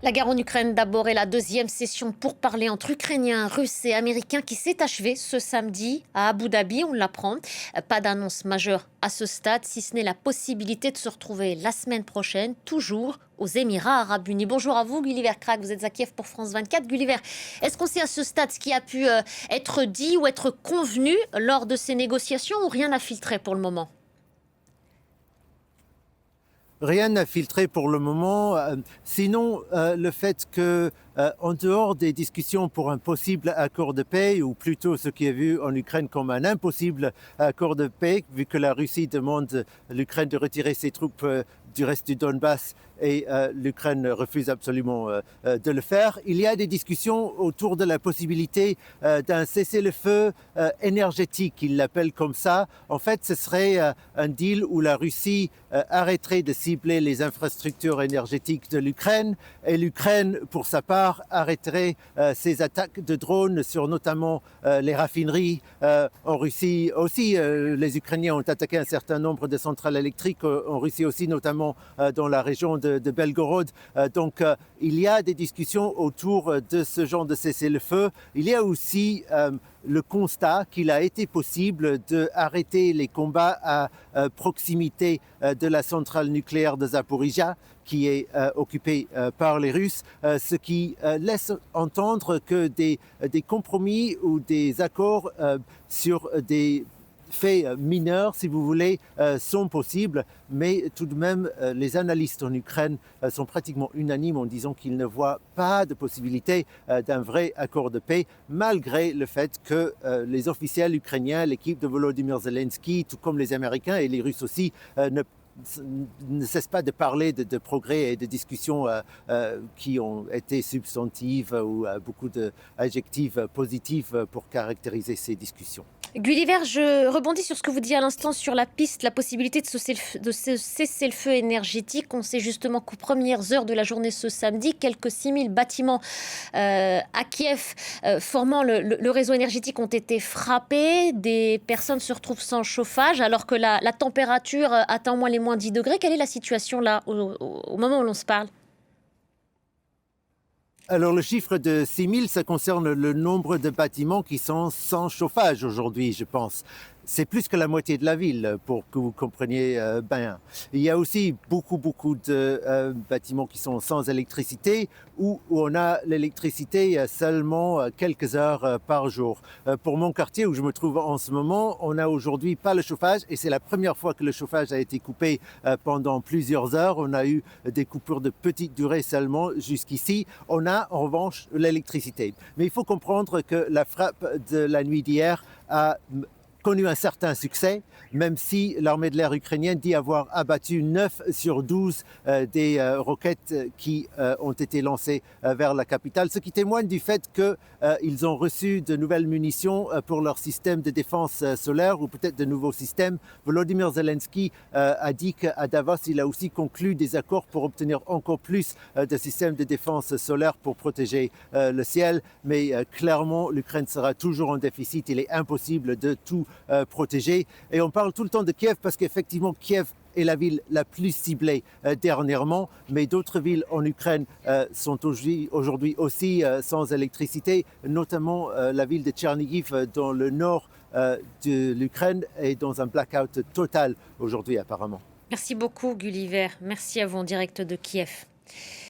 La guerre en Ukraine d'abord et la deuxième session pour parler entre Ukrainiens, Russes et Américains qui s'est achevée ce samedi à Abu Dhabi, on l'apprend. Pas d'annonce majeure à ce stade, si ce n'est la possibilité de se retrouver la semaine prochaine, toujours aux Émirats Arabes Unis. Bonjour à vous, Gulliver Crac, vous êtes à Kiev pour France 24. Gulliver, est-ce qu'on sait à ce stade ce qui a pu être dit ou être convenu lors de ces négociations ou rien n'a filtré pour le moment? Rien n'a filtré pour le moment, sinon le fait que, en dehors des discussions pour un possible accord de paix, ou plutôt ce qui est vu en Ukraine comme un impossible accord de paix, vu que la Russie demande à l'Ukraine de retirer ses troupes du reste du Donbass et l'Ukraine refuse absolument de le faire. Il y a des discussions autour de la possibilité d'un cessez-le-feu énergétique, ils l'appellent comme ça. En fait, ce serait un deal où la Russie arrêterait de cibler les infrastructures énergétiques de l'Ukraine et l'Ukraine, pour sa part, arrêterait ses attaques de drones sur notamment les raffineries en Russie. Aussi, les Ukrainiens ont attaqué un certain nombre de centrales électriques en Russie aussi, notamment dans la région de Belgorod. Donc, il y a des discussions autour de ce genre de cessez-le-feu. Il y a aussi le constat qu'il a été possible d'arrêter les combats à proximité de la centrale nucléaire de Zaporizhia, qui est occupée par les Russes, ce qui laisse entendre que des compromis ou des accords sur des faits mineurs, si vous voulez, sont possibles, mais tout de même, les analystes en Ukraine sont pratiquement unanimes en disant qu'ils ne voient pas de possibilité d'un vrai accord de paix, malgré le fait que les officiels ukrainiens, l'équipe de Volodymyr Zelensky, tout comme les Américains et les Russes aussi, ne cessent pas de parler de progrès et de discussions qui ont été substantives ou beaucoup d'adjectifs positifs pour caractériser ces discussions. Gulliver, je rebondis sur ce que vous disiez à l'instant sur la piste, la possibilité de ce cessez-le-feu énergétique. On sait justement qu'aux premières heures de la journée ce samedi, quelques 6000 bâtiments à Kiev formant le réseau énergétique ont été frappés. Des personnes se retrouvent sans chauffage alors que la température atteint au moins les moins 10 degrés. Quelle est la situation là au moment où l'on se parle? Alors le chiffre de 6000, ça concerne le nombre de bâtiments qui sont sans chauffage aujourd'hui, je pense. C'est plus que la moitié de la ville, pour que vous compreniez bien. Il y a aussi beaucoup de bâtiments qui sont sans électricité, où on a l'électricité seulement quelques heures par jour. Pour mon quartier où je me trouve en ce moment, on n'a aujourd'hui pas le chauffage, et c'est la première fois que le chauffage a été coupé pendant plusieurs heures. On a eu des coupures de petite durée seulement jusqu'ici. On a en revanche l'électricité. Mais il faut comprendre que la frappe de la nuit d'hier a connu un certain succès, même si l'armée de l'air ukrainienne dit avoir abattu 9 sur 12 des roquettes qui ont été lancées vers la capitale, ce qui témoigne du fait qu'ils ont reçu de nouvelles munitions pour leur système de défense solaire ou peut-être de nouveaux systèmes. Volodymyr Zelensky a dit qu'à Davos, il a aussi conclu des accords pour obtenir encore plus de systèmes de défense solaire pour protéger le ciel, mais clairement, l'Ukraine sera toujours en déficit. Il est impossible de tout protéger. Et on parle tout le temps de Kiev parce qu'effectivement, Kiev est la ville la plus ciblée dernièrement, mais d'autres villes en Ukraine sont aujourd'hui aussi sans électricité, notamment la ville de Tchernihiv dans le nord de l'Ukraine est dans un blackout total aujourd'hui apparemment. Merci beaucoup, Gulliver. Merci à vous en direct de Kiev.